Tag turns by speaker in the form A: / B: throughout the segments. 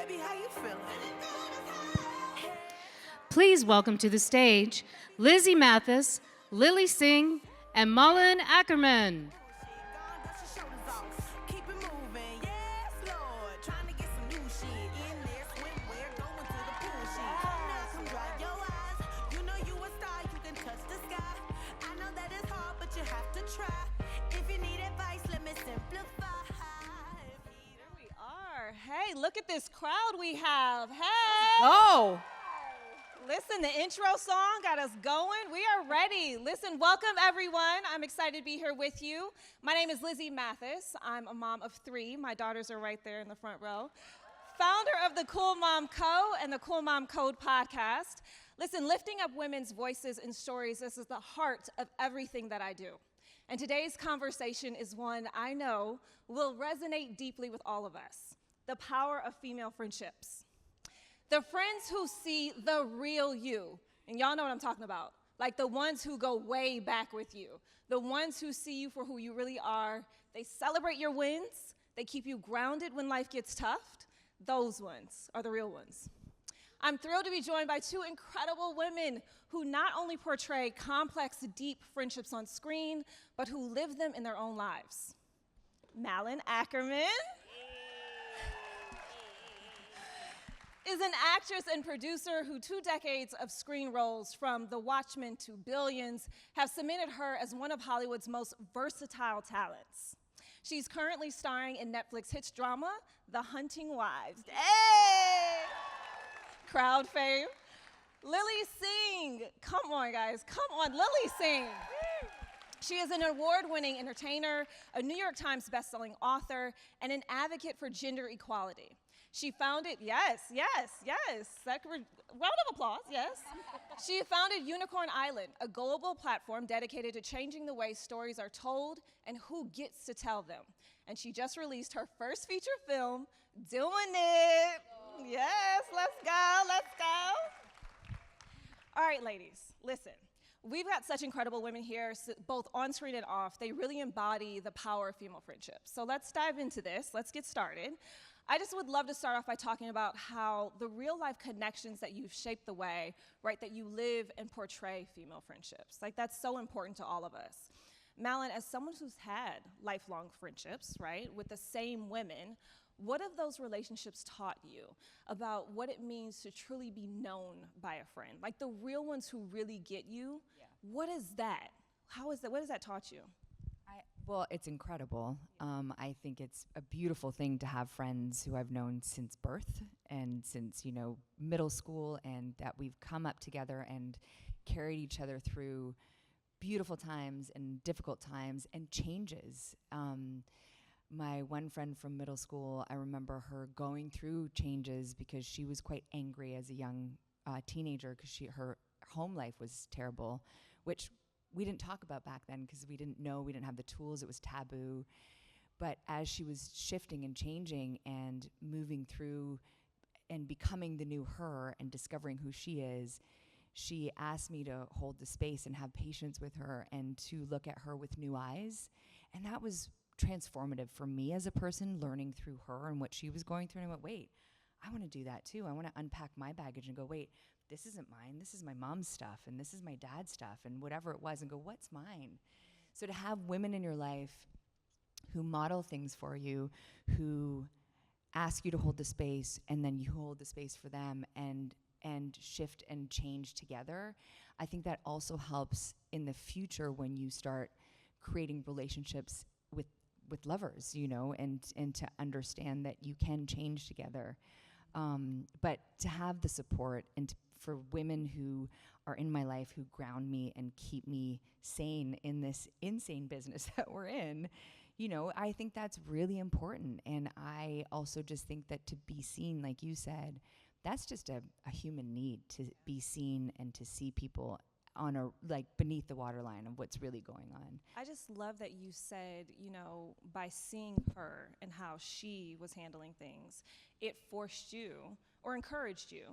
A: baby, how you feeling?
B: Please welcome to the stage Lizzy Mathis, Lily Singh, and Mullen Ackerman.
A: Keep it moving, yes, Lord. Trying to get some new shit in there. Swimwear, going to the pool shit. Come dry your eyes. You know you a star, you can touch the sky. I know that it's hard, but you have to try. If you need advice, let me simplify.
C: Here we are. Hey, look at this crowd we have. Hey.
D: Oh,
C: Listen, the intro song got us going. We are ready. Listen, welcome everyone. I'm excited to be here with you. My name is Lizzy Mathis. I'm a mom of 3. My daughters are right there in the front row. Founder of the Cool Mom Co. and the Cool Mom Code podcast. Listen, lifting up women's voices and stories, this is the heart of everything that I do. And today's conversation is one I know will resonate deeply with all of us. The power of female friendships. The friends who see the real you, and y'all know what I'm talking about, like the ones who go way back with you, the ones who see you for who you really are. They celebrate your wins, they keep you grounded when life gets tough. Those ones are the real ones. I'm thrilled to be joined by 2 incredible women who not only portray complex, deep friendships on screen, but who live them in their own lives. Mullen Ackerman is an actress and producer who 2 decades of screen roles, from The Watchmen to Billions, have cemented her as one of Hollywood's most versatile talents. She's currently starring in Netflix hit drama, The Hunting Wives. Hey! Crowd fame. Lily Singh. Come on, guys. Come on, Lily Singh. She is an award-winning entertainer, a New York Times bestselling author, and an advocate for gender equality. She founded, round of applause, yes. She founded Unicorn Island, a global platform dedicated to changing the way stories are told and who gets to tell them. And she just released her first feature film, Doing It. Yes, let's go. All right, ladies, listen. We've got such incredible women here, both on screen and off. They really embody the power of female friendships. So let's dive into this. Let's get started. I just would love to start off by talking about how the real life connections that you've shaped the way, right, that you live and portray female friendships. Like, that's so important to all of us. Mullen, as someone who's had lifelong friendships, right, with the same women, what have those relationships taught you about what it means to truly be known by a friend? Like the real ones who really get you, What is that? What has that taught you?
D: Well, it's incredible. I think it's a beautiful thing to have friends who I've known since birth and since, middle school, and that we've come up together and carried each other through beautiful times and difficult times and changes. My one friend from middle school, I remember her going through changes because she was quite angry as a young teenager because her home life was terrible, which we didn't talk about back then because we didn't know, we didn't have the tools, it was taboo. But as she was shifting and changing and moving through and becoming the new her and discovering who she is, she asked me to hold the space and have patience with her and to look at her with new eyes. And that was transformative for me as a person, learning through her and what she was going through. And I went, wait, I want to do that too. I want to unpack my baggage and go, wait, this isn't mine. This is my mom's stuff, and this is my dad's stuff, and whatever it was, and go, what's mine? So to have women in your life who model things for you, who ask you to hold the space, and then you hold the space for them, and shift and change together, I think that also helps in the future when you start creating relationships with lovers, and to understand that you can change together. But to have the support and for women who are in my life who ground me and keep me sane in this insane business that we're in, I think that's really important. And I also just think that to be seen, like you said, that's just a human need, to be seen and to see people on beneath the waterline of what's really going on.
C: I just love that you said, by seeing her and how she was handling things, it forced you or encouraged you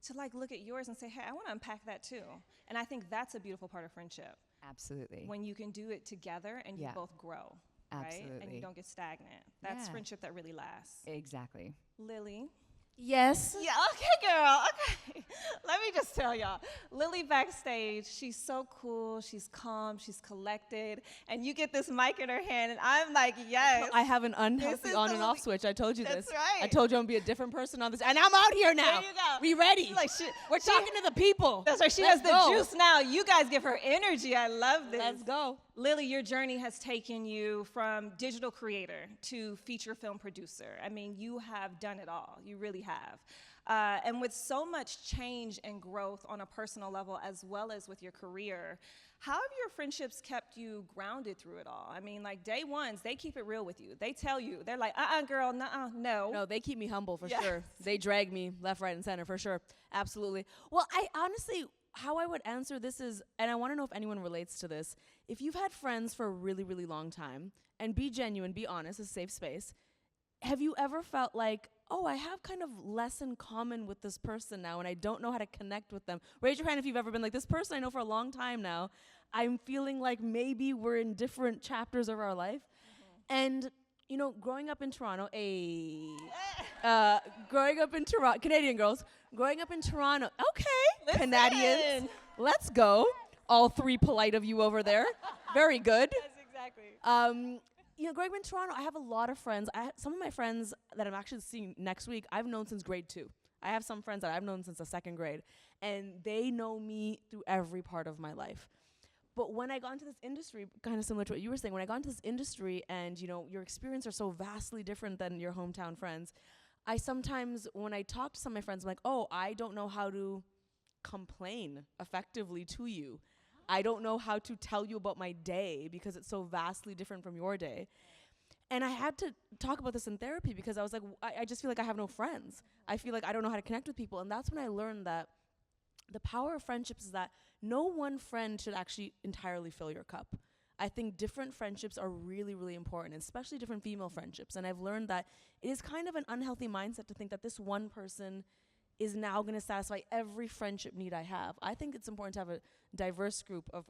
C: to look at yours and say, hey, I want to unpack that too. And I think that's a beautiful part of friendship.
D: Absolutely.
C: When you can do it together and you both grow,
D: absolutely,
C: right? And you don't get stagnant. That's friendship that really lasts.
D: Exactly.
C: Lily,
E: Yes.
C: Yeah, okay, girl. Okay. Let me just tell y'all. Lily backstage, she's so cool, she's calm, she's collected, and you get this mic in her hand, and I'm like, yes.
E: I have an unhealthy
C: is
E: on
C: the
E: and off
C: Lily-
E: switch. I told you
C: That's
E: this.
C: right.
E: I told you I'm gonna be a different person on this, and I'm out here now.
C: There you go.
E: We ready?
C: Like
E: We're talking to the people.
C: That's right. She
E: Let's
C: has the
E: go.
C: juice now. You guys give her energy. I love this.
E: Let's go.
C: Lily, your journey has taken you from digital creator to feature film producer. I mean, you have done it all. You really have. And with so much change and growth on a personal level as well as with your career, how have your friendships kept you grounded through it all? I mean, like day ones, they keep it real with you. They tell you, they're like, girl, nuh-uh, no.
E: No, they keep me humble for
C: Yes.
E: sure. They drag me left, right, and center for sure. Absolutely. Well, I honestly, how I would answer this is, and I want to know if anyone relates to this. If you've had friends for a really, really long time, and be genuine, be honest, it's a safe space. Have you ever felt like, oh, I have kind of less in common with this person now, and I don't know how to connect with them? Raise your hand if you've ever been like, this person I know for a long time now, I'm feeling like maybe we're in different chapters of our life. And, you know, growing up in Toronto, Canadian girls, growing up in Toronto, okay, Canadians, let's go. All three polite of you over there. Very good.
C: Yes, exactly.
E: You know, growing up in Toronto, I have a lot of friends. Some of my friends that I'm actually seeing next week, I've known since grade 2. I have some friends that I've known since the 2nd grade, and they know me through every part of my life. But when I got into this industry, kind of similar to what you were saying, when I got into this industry and, you know, your experience are so vastly different than your hometown friends, I sometimes, when I talk to some of my friends, I'm like, oh, I don't know how to complain effectively to you. I don't know how to tell you about my day because it's so vastly different from your day. And I had to talk about this in therapy because I was like, I just feel like I have no friends. I feel like I don't know how to connect with people. And that's when I learned that the power of friendships is that no one friend should actually entirely fill your cup. I think different friendships are really, really important, especially different female friendships. And I've learned that it is kind of an unhealthy mindset to think that this one person is now going to satisfy every friendship need I have. I think it's important to have a diverse group of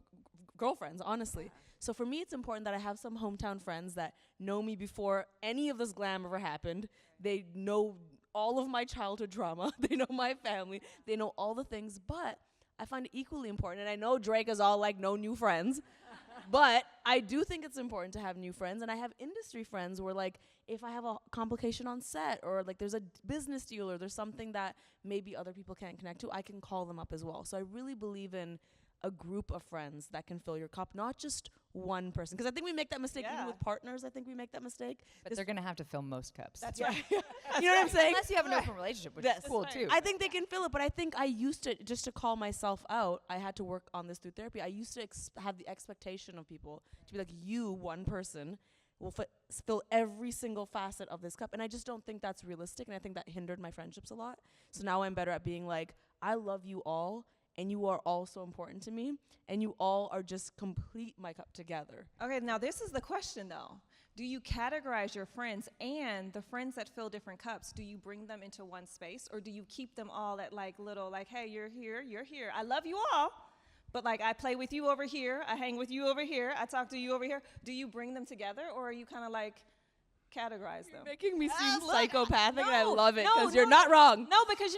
E: girlfriends, honestly. So for me, it's important that I have some hometown friends that know me before any of this glam ever happened. They know all of my childhood trauma. They know my family. They know all the things. But I find it equally important, and I know Drake is all like, no new friends. But I do think it's important to have new friends, and I have industry friends where, like, if I have a complication on set or, like, there's a business deal or there's something that maybe other people can't connect to, I can call them up as well. So I really believe in a group of friends that can fill your cup, not just one person. Because I think we make that mistake even with partners. I think we make that mistake.
D: But they're going to have to fill most cups.
C: That's right.
E: You know what I'm saying?
D: Unless you have an open relationship, which is cool
C: right.
D: too.
E: I think they can fill it, but I think I used to, just to call myself out, I had to work on this through therapy. I used to have the expectation of people to be like, you, one person, will fill every single facet of this cup. And I just don't think that's realistic, and I think that hindered my friendships a lot. So now I'm better at being like, I love you all, and you are all so important to me, and you all are just complete my cup together.
C: Okay, now this is the question though. Do you categorize your friends and the friends that fill different cups? Do you bring them into one space, or do you keep them all at like little, like, hey, you're here. I love you all, but like I play with you over here, I hang with you over here, I talk to you over here. Do you bring them together, or are you kind of like categorize them?
E: Making me seem
C: Look,
E: psychopathic, and I
C: no,
E: love it
C: no,
E: because you're
C: no,
E: not wrong.
C: No, because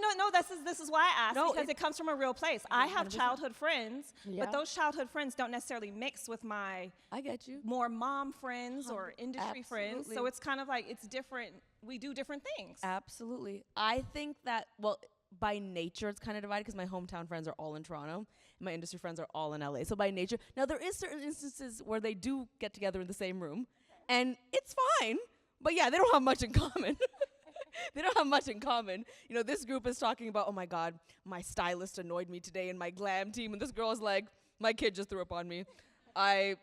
C: this is why I asked,
E: No,
C: because it comes from a real place. I have
E: 100%.
C: childhood friends,
E: Yeah.
C: but those childhood friends don't necessarily mix with my
E: I get you.
C: more mom friends or industry friends. So
E: Absolutely.
C: it's kind of like it's different. We do different things.
E: Absolutely. I think that, well, by nature, it's kind of divided because my hometown friends are all in Toronto, and my industry friends are all in LA. So by nature, now there is certain instances where they do get together in the same room, and it's fine. But yeah, they don't have much in common. They don't have much in common. You know, this group is talking about, oh my God, my stylist annoyed me today in my glam team, and this girl is like, my kid just threw up on me. I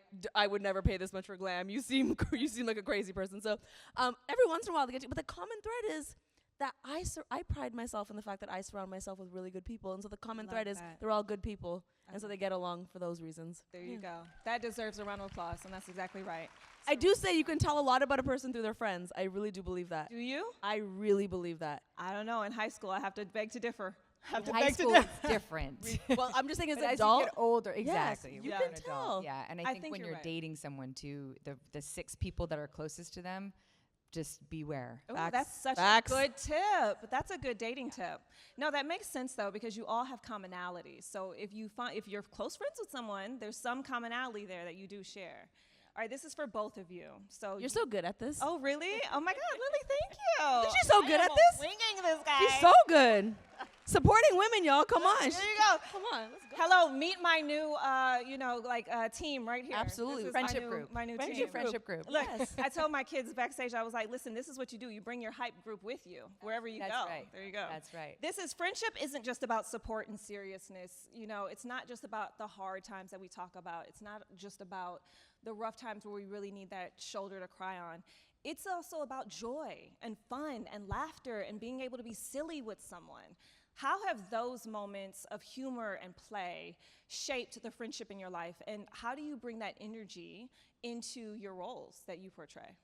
E: would never pay this much for glam. You seem like a crazy person. So every once in a while they get to, but the common thread is that I pride myself in the fact that I surround myself with really good people, and so the common
C: Love
E: thread is
C: that.
E: they're all good people, and so they get along for those reasons.
C: There you go. That deserves a round of applause, and that's exactly right.
E: I do say you can tell a lot about a person through their friends. I really do believe that.
C: Do you?
E: I really believe that.
C: I don't know. In high school, I have to beg to differ.
D: High school is different.
E: Well, I'm just saying as
D: But
E: an
D: as
E: adult,
D: you get older, exactly.
E: you
C: Yeah.
E: can
D: An
E: tell.
D: adult, yeah, and I
C: I
D: think
C: think
D: when
C: you're
D: you're
C: right.
D: dating someone too, the 6 people that are closest to them, just beware.
C: Ooh,
E: Facts.
C: that's such
E: Facts.
C: a good tip. That's a good dating tip. No, that makes sense though, because you all have commonalities. So if you're close friends with someone, there's some commonality there that you do share. All right, this is for both of you. So
E: You're so good at this.
C: Oh, really? Oh my God, Lily, thank you.
E: She's so good at this.
C: Winging this guy.
E: She's so good. Supporting women, y'all. Come on.
C: There you go.
E: Come on. Let's go.
C: Hello, meet my new, team right here.
E: Absolutely.
C: This is
D: Friendship group.
C: My new
E: Friendship
C: team.
D: Friendship group.
C: Look, I told my kids backstage, I was like, listen, this is what you do. You bring your hype group with you wherever you
D: That's
C: go.
D: right.
C: There you go.
D: That's right.
C: Friendship isn't just about support and seriousness. You know, it's not just about the hard times that we talk about. It's not just about the rough times where we really need that shoulder to cry on. It's also about joy and fun and laughter and being able to be silly with someone. How have those moments of humor and play shaped the friendship in your life, and how do you bring that energy into your roles that you portray?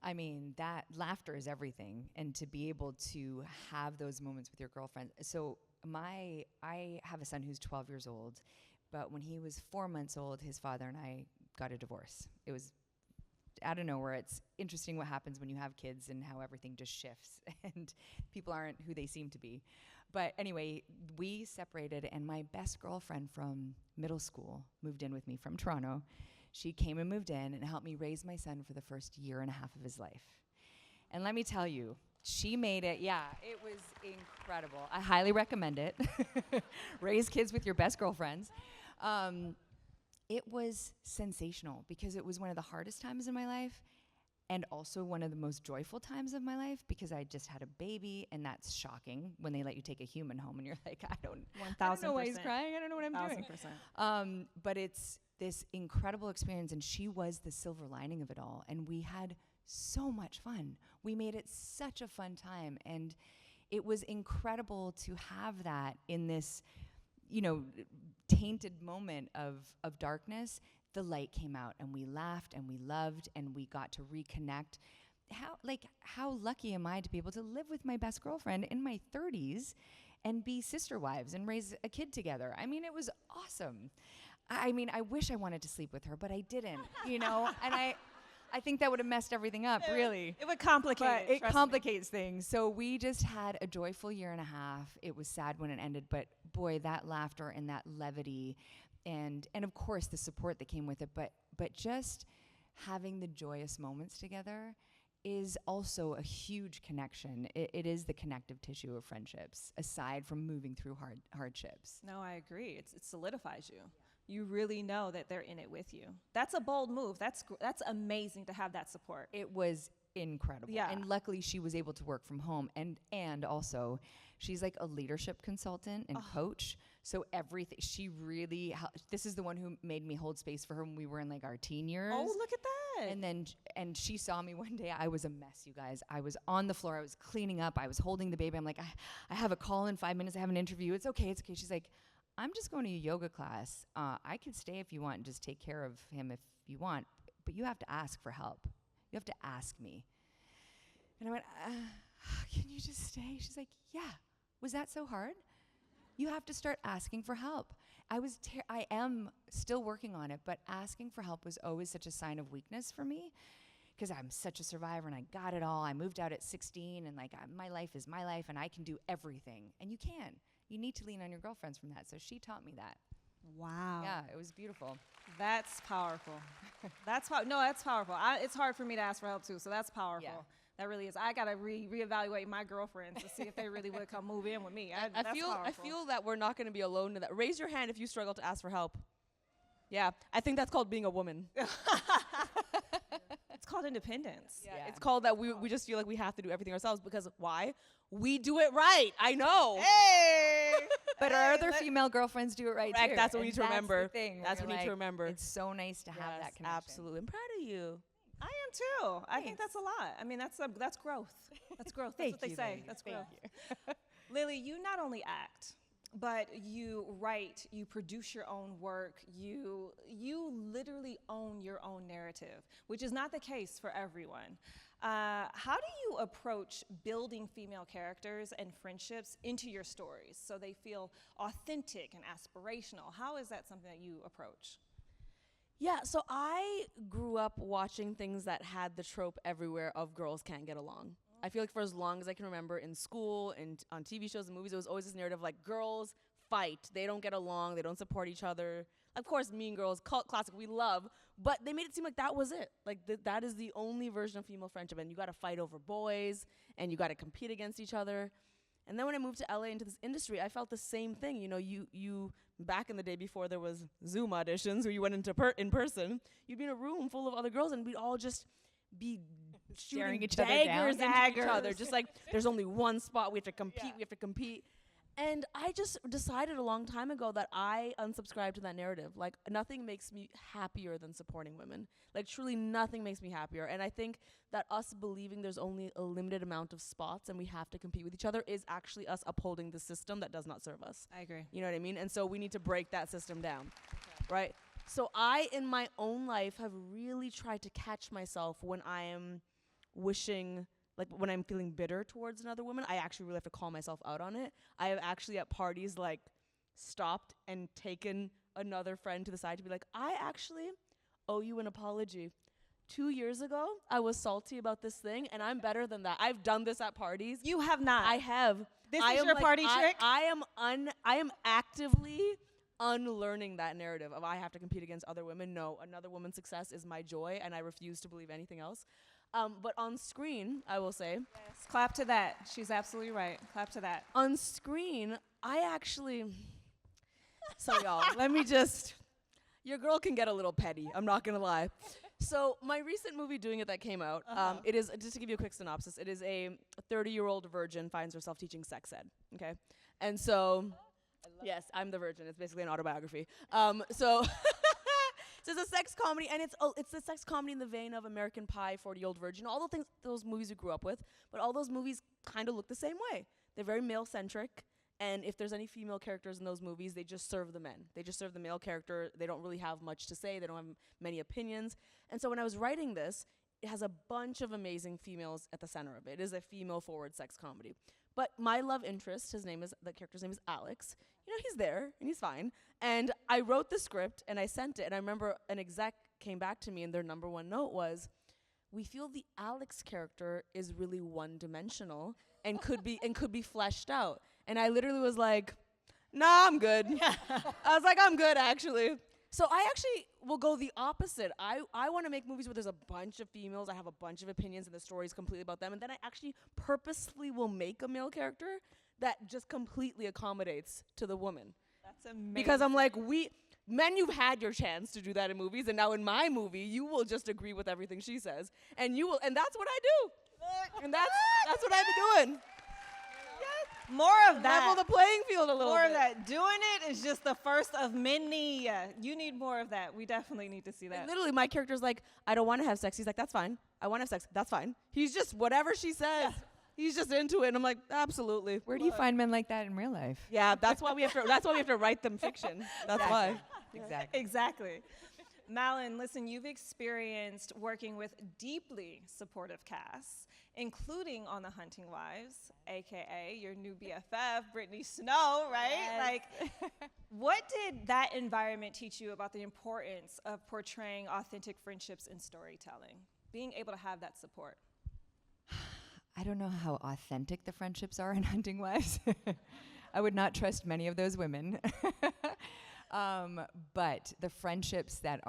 D: I mean, that laughter is everything, and to be able to have those moments with your girlfriend. So I have a son who's 12 years old, but when he was 4 months old, his father and I got a divorce. It was out of nowhere. It's interesting what happens when you have kids and how everything just shifts and people aren't who they seem to be. But anyway, we separated, and my best girlfriend from middle school moved in with me from Toronto. She came and moved in and helped me raise my son for the first year and a half of his life. And let me tell you, she made it, it was incredible. I highly recommend it. Raise kids with your best girlfriends. It was sensational because it was one of the hardest times in my life and also one of the most joyful times of my life because I just had a baby, and that's shocking when they let you take a human home and you're like, I don't know why he's crying. I don't know what I'm doing. But it's this incredible experience, and she was the silver lining of it all. And we had so much fun. We made it such a fun time, and it was incredible to have that in this, tainted moment of darkness. The light came out, and we laughed, and we loved, and we got to reconnect. How lucky am I to be able to live with my best girlfriend in my 30s and be sister wives and raise a kid together? I mean, it was awesome. I mean, I wish I wanted to sleep with her, but I didn't, and I think that would have messed everything up, really.
C: It would complicate
D: It complicates things. So we just had a joyful year and a half. It was sad when it ended, but boy, that laughter and that levity and of course the support that came with it, but just having the joyous moments together is also a huge connection. It is the connective tissue of friendships, aside from moving through hardships.
C: No, I agree. It solidifies you. You really know that they're in it with you. That's a bold move. That's amazing to have that support.
D: It was incredible.
C: Yeah.
D: And luckily she was able to work from home, and also she's like a leadership consultant and coach. So everything, she really, this is the one who made me hold space for her when we were in like our teen years.
C: Oh, look at that.
D: And she saw me one day. I was a mess, you guys. I was on the floor. I was cleaning up. I was holding the baby. I'm like, I have a call in 5 minutes. I have an interview. It's okay. It's okay. She's like, I'm just going to a yoga class. I could stay if you want and just take care of him if you want, but you have to ask for help. You have to ask me. And I went, can you just stay? She's like, yeah. Was that so hard? You have to start asking for help. I am still working on it, but asking for help was always such a sign of weakness for me because I'm such a survivor and I got it all. I moved out at 16 and my life is my life and I can do everything. And you can. You need to lean on your girlfriends from that. So she taught me that.
C: Wow.
D: Yeah, it was beautiful.
C: That's powerful. That's powerful. It's hard for me to ask for help too, so that's powerful.
D: Yeah.
C: That really is. I gotta reevaluate my girlfriends to see if they really would come move in with me.
E: I feel that we're not going to be alone in that. Raise your hand if you struggle to ask for help. Yeah, I think that's called being a woman.
C: It's called independence.
E: Yeah. It's called that we just feel like we have to do everything ourselves because why? We do it right. I know.
C: Hey!
D: But our other female girlfriends do it right
E: Correct,
D: too.
E: that's what we need to remember.
D: That's the thing.
E: That's
D: where
E: what we need to remember.
D: It's so nice to have that connection.
E: Absolutely. I'm proud of you.
C: I am too. I think that's a lot. I mean, that's growth. That's growth. That's what they say.
D: Lily.
C: That's growth. Lily, you not only act, but you write, you produce your own work, you literally own your own narrative, which is not the case for everyone. How do you approach building female characters and friendships into your stories so they feel authentic and aspirational? How is that something that you approach?
E: Yeah, so I grew up watching things that had the trope everywhere of girls can't get along. I feel like for as long as I can remember in school and on TV shows and movies, it was always this narrative like girls fight, they don't get along, they don't support each other. Of course, Mean Girls, cult classic, we love, but they made it seem like that was it. Like that is the only version of female friendship, and you got to fight over boys, and you got to compete against each other. And then when I moved to LA into this industry, I felt the same thing. You know, you back in the day before there was Zoom auditions where you went into in person, you'd be in a room full of other girls and we'd all just be
D: Staring
E: shooting
D: each other down.
E: daggers into each other. Just like there's only one spot, we have to compete, we have to compete. And I just decided a long time ago that I unsubscribed to that narrative. Like, nothing makes me happier than supporting women. Like, truly nothing makes me happier. And I think that us believing there's only a limited amount of spots and we have to compete with each other is actually us upholding the system that does not serve us.
C: I agree.
E: You know what I mean? And so we need to break that system down, right? So I, in my own life, have really tried to catch myself when I am wishing, like when I'm feeling bitter towards another woman. I actually really have to call myself out on it. I have actually at parties like stopped and taken another friend to the side to be like, I actually owe you an apology. 2 years ago, I was salty about this thing, and I'm better than that. I've done this at parties.
C: You have not.
E: I have.
C: This
E: I
C: is
E: am
C: your
E: like,
C: party trick?
E: I am actively unlearning that narrative of I have to compete against other women. No, another woman's success is my joy, and I refuse to believe anything else. But on screen, I will say,
C: Yes, clap to that. She's absolutely right. Clap to that.
E: on screen, I actually, so y'all, let me just, your girl can get a little petty, I'm not gonna lie. So my recent movie, Doing It, that came out, it is, just to give you a quick synopsis, it is a 30-year-old virgin finds herself teaching sex ed, okay? And so, yes, I'm the virgin, it's basically an autobiography. So it's a sex comedy, and it's a sex comedy in the vein of American Pie, 40-Year-Old Virgin, all the things, those movies we grew up with, but all those movies kind of look the same way. They're very male-centric, and if there's any female characters in those movies, they just serve the men. They just serve the male character. They don't really have much to say. They don't have many opinions. And so when I was writing this, it has a bunch of amazing females at the center of it. It is a female-forward sex comedy. But my love interest, the character's name is Alex. You know, he's there, and he's fine. And I wrote the script, and I sent it, and I remember an exec came back to me, and their number one note was, we feel the Alex character is really one-dimensional and could be fleshed out. And I literally was like, nah, I'm good. I was like, I'm good, actually. So I actually will go the opposite. I want to make movies where there's a bunch of females, I have a bunch of opinions, and the story is completely about them. And then I actually purposely will make a male character that just completely accommodates to the woman.
C: That's amazing.
E: Because I'm like, men, you've had your chance to do that in movies, and now in my movie, you will just agree with everything she says. And that's what I do. And that's what I've been doing.
C: More of that.
E: Level the playing field a little
C: More
E: bit.
C: of that. Doing it is just the first of many. You need more of that. We definitely need to see that.
E: And literally, my character's like, I don't want to have sex. He's like, that's fine. I want to have sex. That's fine. He's just, whatever she says, he's just into it. And I'm like, absolutely.
D: Where do you find men like that in real life?
E: Yeah, that's why we have to write them fiction. That's why.
D: Exactly.
C: Exactly. Malin, listen, you've experienced working with deeply supportive casts, including on The Hunting Wives, AKA your new BFF, Brittany Snow, right?
E: Yes.
C: Like, what did that environment teach you about the importance of portraying authentic friendships in storytelling? Being able to have that support.
D: I don't know how authentic the friendships are in Hunting Wives. I would not trust many of those women. But the friendships that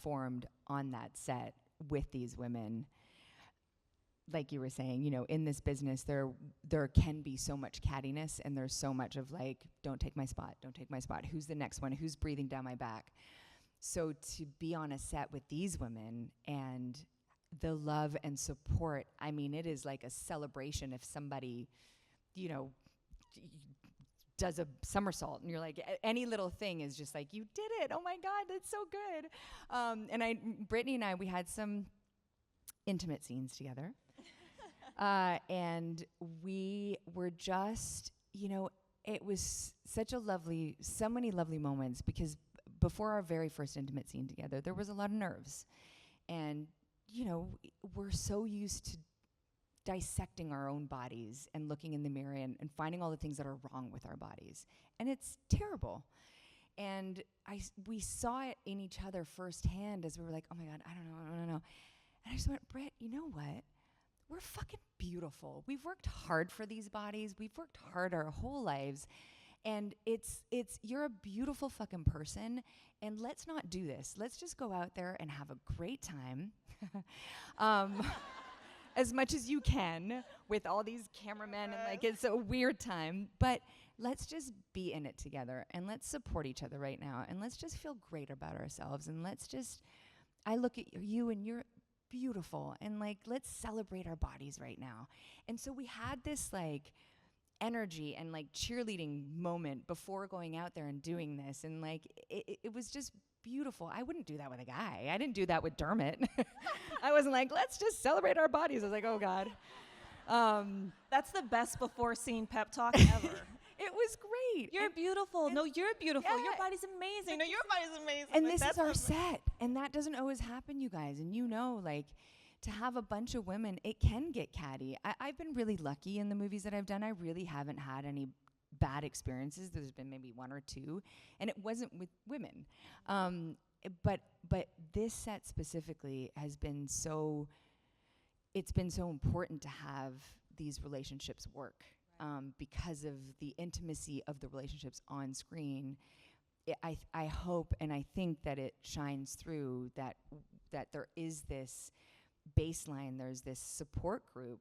D: formed on that set with these women, like you were saying, you know, in this business, there can be so much cattiness, and there's so much of like, don't take my spot, who's the next one, who's breathing down my back. So to be on a set with these women and the love and support, I mean, it is like a celebration if somebody, you know, does a somersault, and you're like, any little thing is just like, you did it, oh my God, that's so good. And Brittany and I, we had some intimate scenes together. And we were just, you know, it was so many lovely moments, because before our very first intimate scene together, there was a lot of nerves. And, you know, we're so used to dissecting our own bodies and looking in the mirror and finding all the things that are wrong with our bodies. And it's terrible. And we saw it in each other firsthand as we were like, oh my God, I don't know. And I just went, Britt, you know what? We're fucking beautiful. We've worked hard for these bodies. We've worked hard our whole lives. And you're a beautiful fucking person. And let's not do this. Let's just go out there and have a great time. As much as you can with all these cameramen and like it's a weird time. But let's just be in it together and let's support each other right now. And let's just feel great about ourselves. And I look at you and you're beautiful. And like, let's celebrate our bodies right now. And so we had this like energy and like cheerleading moment before going out there and doing this. And like, it was just beautiful. I wouldn't do that with a guy. I didn't do that with Dermot. I wasn't like, let's just celebrate our bodies. I was like, oh God.
C: That's the best before scene pep talk ever.
D: It was great.
C: You're beautiful. No, you're beautiful.
D: Yeah.
C: Your body's amazing. No, your body's amazing.
D: And
C: Like,
D: this
C: that's
D: is our
C: awesome.
D: set. And that doesn't always happen, you guys. And you know, like, to have a bunch of women, it can get catty. I've been really lucky in the movies that I've done. I really haven't had any bad experiences. There's been maybe one or two. And it wasn't with women. But this set specifically has been it's been so important to have these relationships work. Because of the intimacy of the relationships on screen, I hope and I think that it shines through that there is this baseline, there's this support group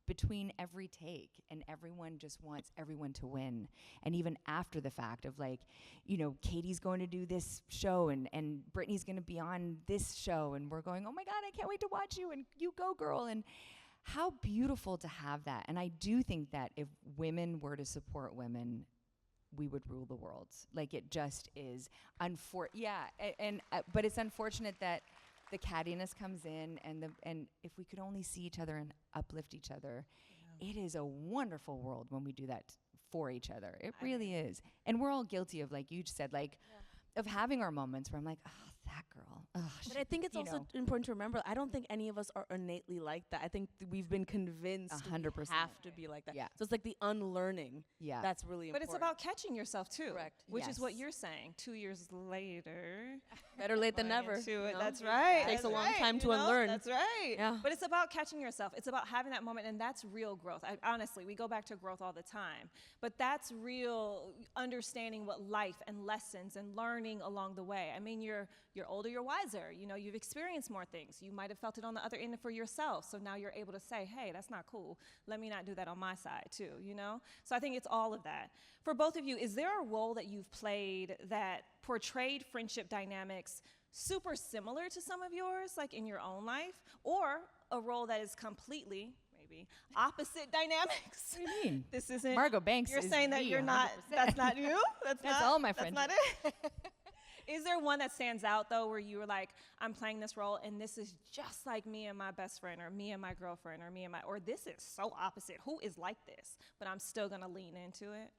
D: between every take, and everyone just wants everyone to win. And even after the fact of like, you know, Katie's going to do this show and Brittany's going to be on this show, and we're going, oh my God, I can't wait to watch you, and you go girl. And how beautiful to have that. And I do think that if women were to support women, we would rule the world. Like, it just is but it's unfortunate that the cattiness comes in, and if we could only see each other and uplift each other, it is a wonderful world when we do that for each other. It really is. And we're all guilty of, like you just said, like, of having our moments where I'm like, oh, that girl.
E: But I think it's also important to remember, I don't think any of us are innately like that. I think we've been convinced
D: 100%.
E: we have to be like that.
D: Yeah.
E: So it's like the unlearning.
D: Yeah.
E: That's really
C: But
E: important.
C: it's about catching yourself too.
E: Correct.
C: Which is what
D: Yes.
C: you're saying. 2 years later.
E: Better late than never.
C: Into
E: you
C: it.
E: know?
C: That's right.
E: Takes
C: That's
E: a long
C: right,
E: time
C: you
E: to
C: know?
E: unlearn.
C: That's right.
E: Yeah.
C: But it's about catching yourself. It's about having that moment, and that's real growth. Honestly, we go back to growth all the time. But that's real understanding what life and lessons and learning along the way. I mean, you're older, you're wiser. You know, you've experienced more things. You might have felt it on the other end for yourself. So now you're able to say, hey, that's not cool. Let me not do that on my side too, you know? So I think it's all of that. For both of you, is there a role that you've played that portrayed friendship dynamics super similar to some of yours, like in your own life, or a role that is completely maybe opposite dynamics?
D: What do you mean?
C: This isn't
D: Margot Banks
C: You're
D: is
C: saying that
D: me,
C: you're not.
D: 100%.
C: That's not you.
D: That's all my
C: That's not it. Is there one that stands out though, where you were like, I'm playing this role, and this is just like me and my best friend, or me and my girlfriend, or this is so opposite. Who is like this? But I'm still gonna lean into it.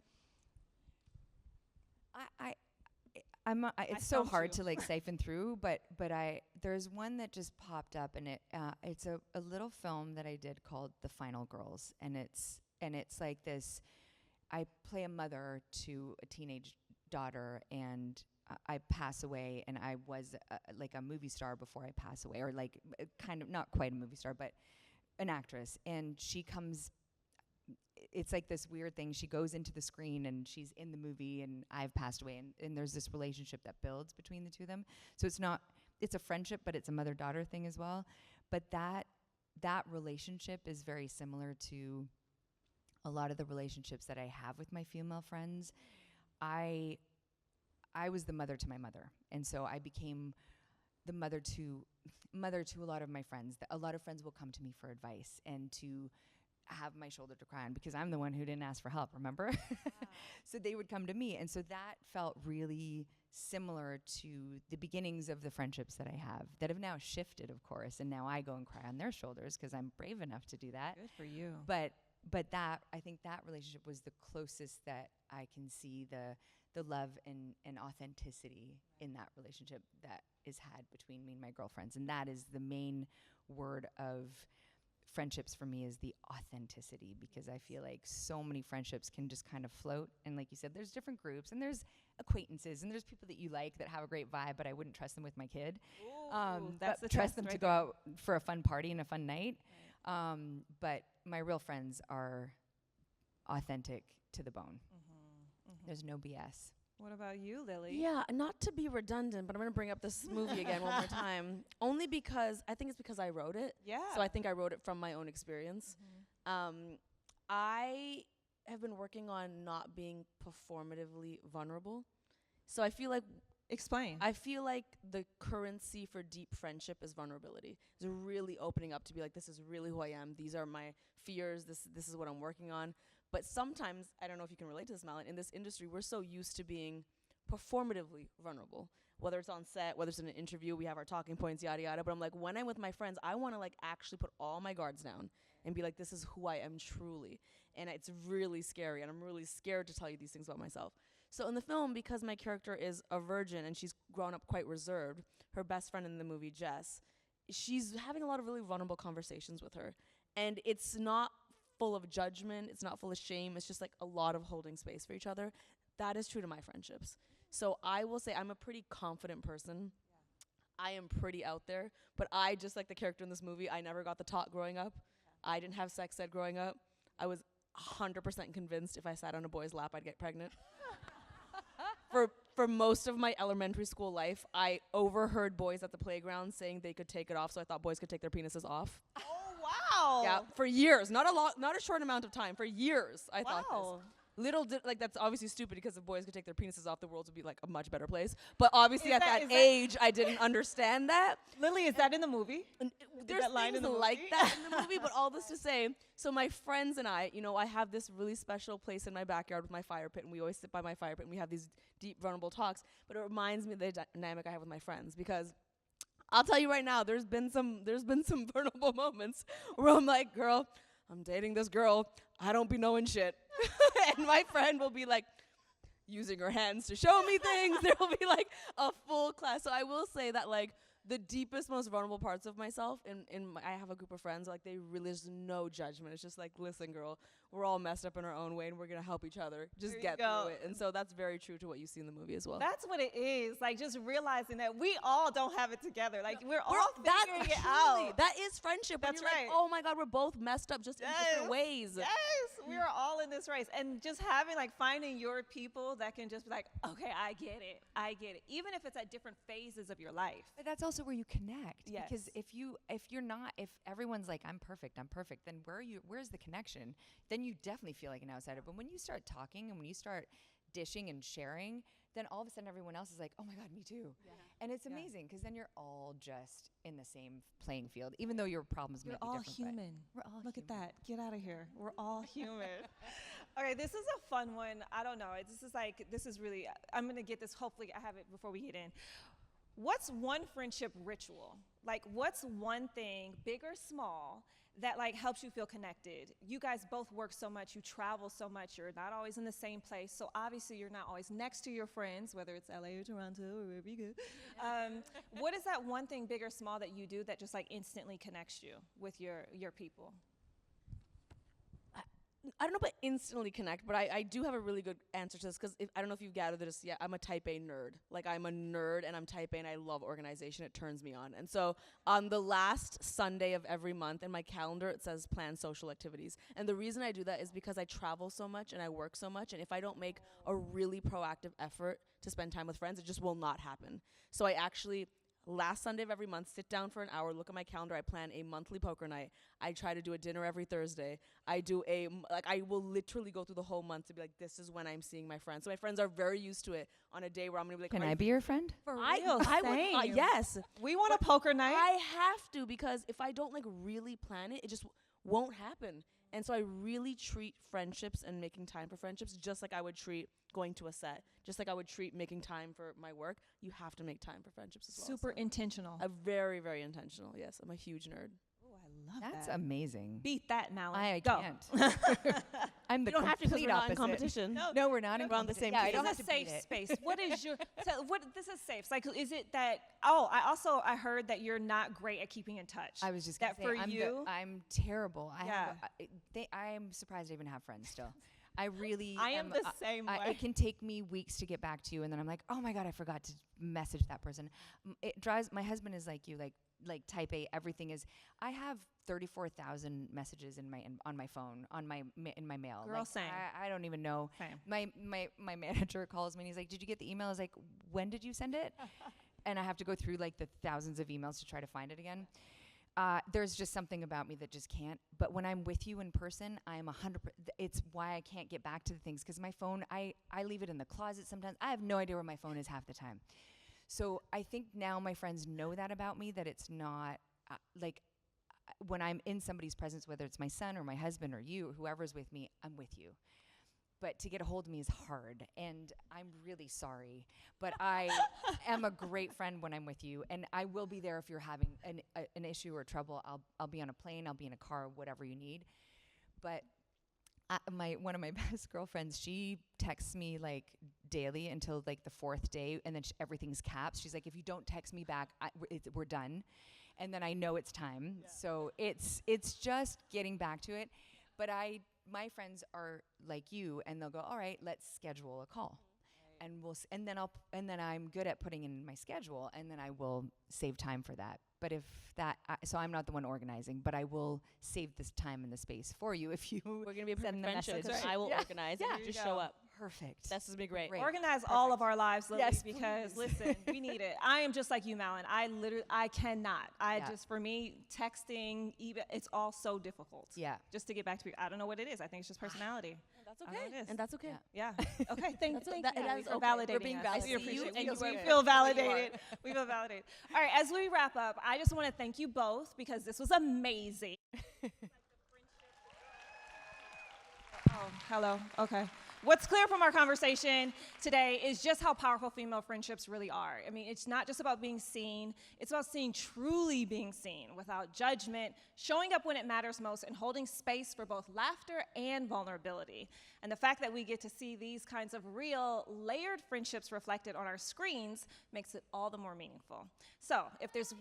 D: It's so
C: stumped
D: hard
C: you.
D: to like siphon through, but there's one that just popped up, and it's a little film that I did called The Final Girls, and it's like this. I play a mother to a teenage daughter, and I pass away, and I was like a movie star before I pass away, or like kind of not quite a movie star, but an actress, and she comes. It's like this weird thing. She goes into the screen and she's in the movie, and I've passed away, and there's this relationship that builds between the two of them. So it's a friendship, but it's a mother-daughter thing as well. But that relationship is very similar to a lot of the relationships that I have with my female friends. I was the mother to my mother, and so I became the mother to a lot of my friends. A lot of friends will come to me for advice and to have my shoulder to cry on, because I'm the one who didn't ask for help, remember? So they would come to me, and so that felt really similar to the beginnings of the friendships that I have now shifted, of course, and now I go and cry on their shoulders because I'm brave enough to do that.
C: Good for you.
D: But that, I think that relationship was the closest that I can see the love and authenticity in that relationship that is had between me and my girlfriends. And that is the main word of friendships for me is the authenticity, because I feel like so many friendships can just kind of float. And like you said, there's different groups and there's acquaintances and there's people that you like that have a great vibe, but I wouldn't trust them with my kid.
C: That's the
D: trust
C: test
D: them
C: right
D: to go out for a fun party and a fun night. But my real friends are authentic to the bone. There's no BS.
C: What about you, Lily?
E: Yeah, not to be redundant, but I'm going to bring up this movie again one more time. Only because I think it's because I wrote it.
C: Yeah.
E: So I think I wrote it from my own experience. I have been working on not being performatively vulnerable. So I feel like
C: Explain.
E: I feel like the currency for deep friendship is vulnerability. It's really opening up to be like, this is really who I am. These are my fears. This is what I'm working on. But sometimes, I don't know if you can relate to this, Malin, in this industry, we're so used to being performatively vulnerable. Whether it's on set, whether it's in an interview, we have our talking points, yada, yada. But I'm like, when I'm with my friends, I want to like actually put all my guards down and be like, this is who I am truly. And it's really scary. And I'm really scared to tell you these things about myself. So in the film, because my character is a virgin and she's grown up quite reserved, her best friend in the movie, Jess, she's having a lot of really vulnerable conversations with her. And it's not full of judgment. It's not full of shame. It's just like a lot of holding space for each other. That is true to my friendships. So I will say I'm a pretty confident person. I am pretty out there. But I, just like the character in this movie, I never got the talk growing up. I didn't have sex ed growing up. I was 100% convinced if I sat on a boy's lap, I'd get pregnant. For most of my elementary school life, I overheard boys at the playground saying they could take it off, so I thought boys could take their penises off.
C: Oh, wow.
E: Yeah, for years. Not a short amount of time. For years, I thought this. Little did, like, that's obviously stupid, because if boys could take their penises off, the world would be like a much better place. But obviously at that age, I didn't understand that.
C: Lily, is that in the movie?
E: There's
C: that line
E: things
C: in the
E: like
C: movie?
E: that in the movie, but all this to say, so my friends and I, you know, I have this really special place in my backyard with my fire pit, and we always sit by my fire pit, and we have these deep, vulnerable talks. But it reminds me of the dynamic I have with my friends, because I'll tell you right now, there's been some vulnerable moments where I'm like, girl, I'm dating this girl, I don't be knowing shit. And my friend will be like, using her hands to show me things. There will be like a full class. So I will say that like the deepest, most vulnerable parts of myself, I have a group of friends, like they really, there's no judgment. It's just like, listen, girl, we're all messed up in our own way and we're going to help each other. Just get through it. And so that's very true to what you see in the movie as well.
C: That's what it is. Like just realizing that we all don't have it together. Like we're all figuring it out.
E: That is friendship.
C: That's
E: right.
C: right.
E: Like, oh my God, we're both messed up just in different ways.
C: Yes, we are all in this race. And just having like finding your people that can just be like, okay, I get it. Even if it's at different phases of your life.
D: But that's also where you connect.
C: Yes.
D: Because if everyone's like, I'm perfect, then where's the connection? Then you definitely feel like an outsider. But when you start talking and when you start dishing and sharing, then all of a sudden everyone else is like, oh my God, me too. Yeah. And it's amazing, because then you're all just in the same playing field, even though your problems might be different.
C: Human.
D: We're all
C: Look
D: human.
C: at that. Get out of here. We're all human. Okay, this is a fun one. I don't know. This is really, I'm going to get this. Hopefully I have it before we get in. What's one friendship ritual? Like, what's one thing, big or small, that like helps you feel connected? You guys both work so much, you travel so much, you're not always in the same place, so obviously you're not always next to your friends, whether it's LA or Toronto or wherever you go. What is that one thing, big or small, that you do that just like instantly connects you with your people?
E: I don't know about instantly connect, but I do have a really good answer to this, because I don't know if you've gathered this yet. I'm a type A nerd. Like, I'm a nerd and I'm type A and I love organization. It turns me on. And so on the last Sunday of every month in my calendar, it says plan social activities. And the reason I do that is because I travel so much and I work so much. And if I don't make a really proactive effort to spend time with friends, it just will not happen. So I actually, last Sunday of every month, sit down for an hour, look at my calendar. I plan a monthly poker night. I try to do a dinner every Thursday. I will literally go through the whole month to be like, this is when I'm seeing my friends. So my friends are very used to it on a day where I'm going to be like,
D: Can I be your friend?
C: For real,
E: I would, yes.
C: We want a poker night.
E: I have to, because if I don't like really plan it, it just won't happen. And so I really treat friendships and making time for friendships just like I would treat going to a set, just like I would treat making time for my work. You have to make time for friendships as well.
C: Super intentional.
E: Very, very intentional. Yes, I'm a huge nerd.
C: Oh, I love
D: That's
C: that.
D: amazing.
C: Beat that, Malin.
D: I
C: Go.
D: can't. I'm the
E: You don't have to because
D: complete
E: we're not in
D: opposite.
E: competition.
D: No, we're not in
E: We're on the
D: competition.
E: same
D: Yeah, I
E: team.
D: don't
C: This
D: have
C: is
D: to
C: a
D: beat
C: safe
D: it.
C: space. What is your, what, this is safe. It's like, is it that, I heard that you're not great at keeping in touch.
D: I was just
C: that
D: gonna say,
C: for you.
D: I'm terrible.
C: Yeah.
D: I'm surprised I even have friends still. I really
C: I am the same way.
D: It can take me weeks to get back to you, and then I'm like, oh my God, I forgot to message that person. It drives, my husband is like you, like type A, everything is, I have 34,000 messages on my phone, in my mail.
C: Girl,
D: like,
C: same.
D: I don't even know.
C: Same.
D: My manager calls me and he's like, did you get the email? I was like, when did you send it? And I have to go through like the thousands of emails to try to find it again. There's just something about me that just can't. But when I'm with you in person, I'm 100%. It's why I can't get back to the things, because my phone, I leave it in the closet sometimes. I have no idea where my phone is half the time. So I think now my friends know that about me, that it's not when I'm in somebody's presence, whether it's my son or my husband or you, whoever's with me, I'm with you. But to get a hold of me is hard, and I'm really sorry. But I am a great friend when I'm with you, and I will be there if you're having an issue or trouble. I'll be on a plane, I'll be in a car, whatever you need. But one of my best girlfriends, she texts me like daily until like the 4th day, and then everything's caps. She's like, if you don't text me back, we're done. And then I know it's time. Yeah. So it's just getting back to it. But my friends are like you, and they'll go, all right, let's schedule a call. Right. And then I'm good at putting in my schedule, and then I will save time for that. But if that, so I'm not the one organizing, but I will save this time and the space for you if you
E: We're gonna be a
D: send
E: perfect
D: the
E: friendship.
D: message.
E: So I will organize,
D: Yeah.
E: and you just show up.
D: Perfect.
E: This is gonna be great.
C: Organize all of our lives, Lily,
D: Yes,
C: because
D: please.
C: listen, we need it. I am just like you, Malin. I cannot. For me, texting, even, it's all so difficult.
D: Yeah.
C: Just to get back to people. I don't know what it is. I think it's just personality.
E: That's
C: I know
E: okay.
C: it is.
E: And that's okay.
C: Yeah. Okay. Thank you
E: that is
C: for
E: okay.
C: validating
E: We're being
C: us.
E: validated.
C: We appreciate it.
E: And
C: We
E: you
C: feel
E: are.
C: validated. We feel validated. All right. As we wrap up, I just want to thank you both because this was amazing. Oh, hello. Okay. What's clear from our conversation today is just how powerful female friendships really are. I mean, it's not just about being seen, it's about truly being seen without judgment, showing up when it matters most, and holding space for both laughter and vulnerability. And the fact that we get to see these kinds of real, layered friendships reflected on our screens makes it all the more meaningful. So, if there's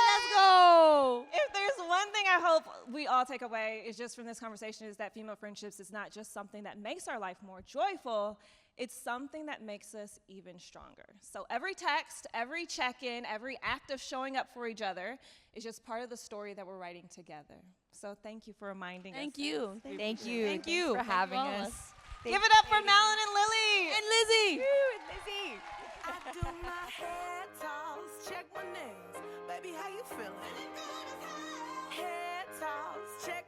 E: Let's go.
C: If there's one thing I hope we all take away is just from this conversation is that female friendships is not just something that makes our life more joyful, it's something that makes us even stronger. So every text, every check-in, every act of showing up for each other is just part of the story that we're writing together. So thank you for reminding us.
E: Thank you.
D: Thank you.
E: Thank you
D: for having
E: all of
D: us.
C: Give it up for Malin and Lily.
E: And Lizzy.
D: Lizzy.
A: I do my hair toss, check my nails. Baby, how you feeling? Head toss, check